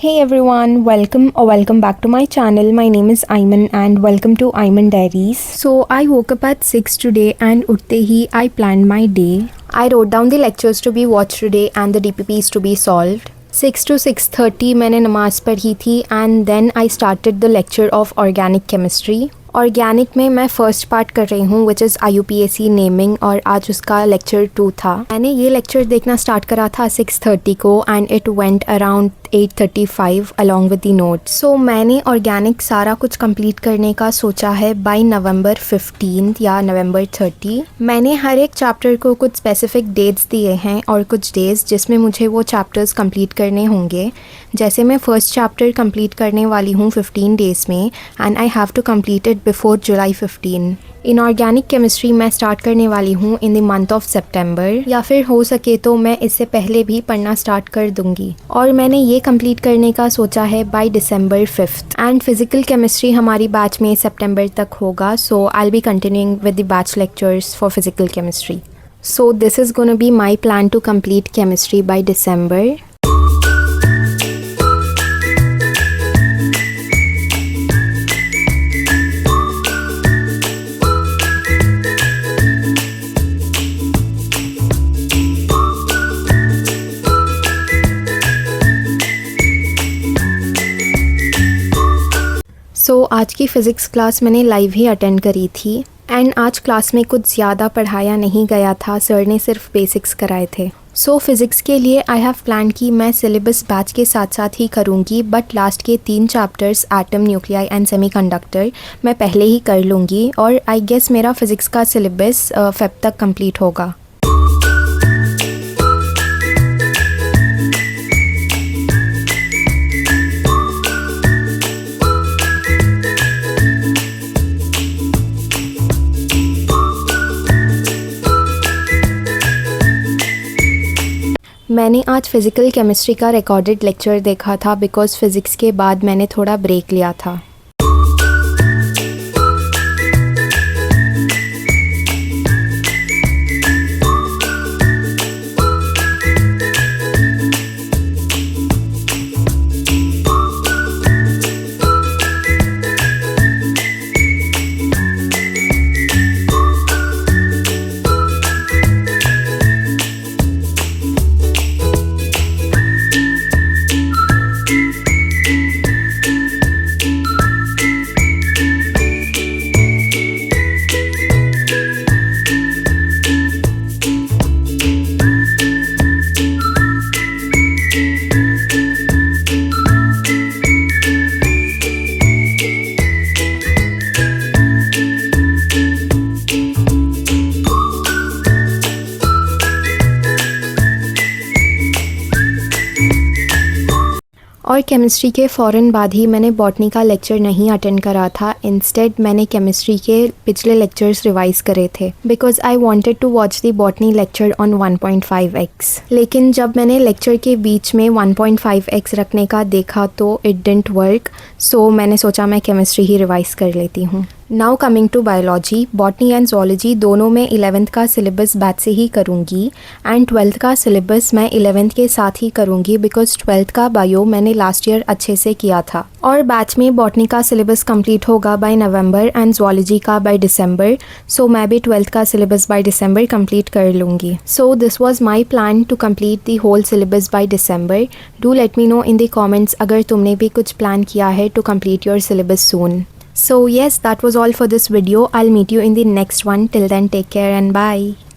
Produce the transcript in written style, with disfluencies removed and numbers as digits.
Hey everyone, welcome back to my channel. My name is Ayman and welcome to Ayman Diaries. So I woke up at 6 today and utte hi I planned my day. I wrote down the lectures to be watched today and the DPPs to be solved. 6 to 6:30 मैंने नमाज़ पढ़ी थी and then I started the lecture of organic chemistry. Organic में मैं first part कर रही हूँ which is IUPAC naming और आज उसका लेक्चर 2 था. मैंने ये लेक्चर देखना स्टार्ट करा था 6:30 को and it went around 8:35 along with the notes. So मैंने ऑर्गेनिक सारा कुछ कंप्लीट करने का सोचा है बाय नवंबर 15 या नवंबर 30. मैंने हर एक चैप्टर को कुछ स्पेसिफिक डेट्स दिए हैं और कुछ डेज जिसमें मुझे वो चैप्टर्स कंप्लीट करने होंगे. जैसे मैं फ़र्स्ट चैप्टर कंप्लीट करने वाली हूँ 15 डेज़ में and I have to complete it before July 15. Inorganic chemistry मैं स्टार्ट करने वाली हूँ in the month of September या फिर हो सके तो मैं इससे पहले भी पढ़ना स्टार्ट कर दूँगी. और मैंने ये कंप्लीट करने का सोचा है by December 5 and physical chemistry हमारी बैच में सितंबर तक होगा. So I will be continuing with the batch lectures for physical chemistry. So this is gonna be my plan to complete chemistry by December. So आज की physics class मैंने live ही attend करी थी एंड आज क्लास में कुछ ज़्यादा पढ़ाया नहीं गया था. सर ने सिर्फ बेसिक्स कराए थे. सो फिज़िक्स के लिए आई हैव प्लान कि मैं सिलेबस बैच के साथ साथ ही करूँगी बट लास्ट के 3 chapters atom, nuclei and semiconductor मैं पहले ही कर लूँगी और आई गेस मेरा फ़िज़िक्स का सिलेबस फेब तक कंप्लीट होगा. मैंने आज फ़िज़िकल केमिस्ट्री का रिकॉर्डेड लेक्चर देखा था बिकॉज़ फ़िज़िक्स के बाद मैंने थोड़ा ब्रेक लिया था. और केमिस्ट्री के फ़ौरन बाद ही मैंने बॉटनी का लेक्चर नहीं अटेंड करा था. इंस्टेड मैंने केमिस्ट्री के पिछले लेक्चर्स रिवाइज़ करे थे because I wanted to watch the botany lecture on 1.5x. लेकिन जब मैंने लेक्चर के बीच में 1.5x रखने का देखा तो इट डिडंट वर्क. सो मैंने सोचा मैं केमिस्ट्री ही रिवाइज़ कर लेती हूँ. Now coming to biology, botany and zoology दोनों में 11th का सिलेबस बैच से ही करूँगी एंड 12th का सिलेबस मैं 11th के साथ ही करूँगी बिकॉज़ 12th का बायो मैंने लास्ट ईयर अच्छे से किया था. और बैच में बॉटनी का सिलेबस कंप्लीट होगा बाय नवंबर एंड ज़ूलॉजी का बाय दिसंबर. सो मैं भी 12th का सिलेबस बाय दिसंबर कंप्लीट कर लूँगी. So this was my plan to complete the whole syllabus by December. Do let me know in the comments अगर तुमने भी कुछ प्लान किया है to complete your syllabus soon. So yes, that was all for this video. I'll meet you in the next one. Till then, take care and bye.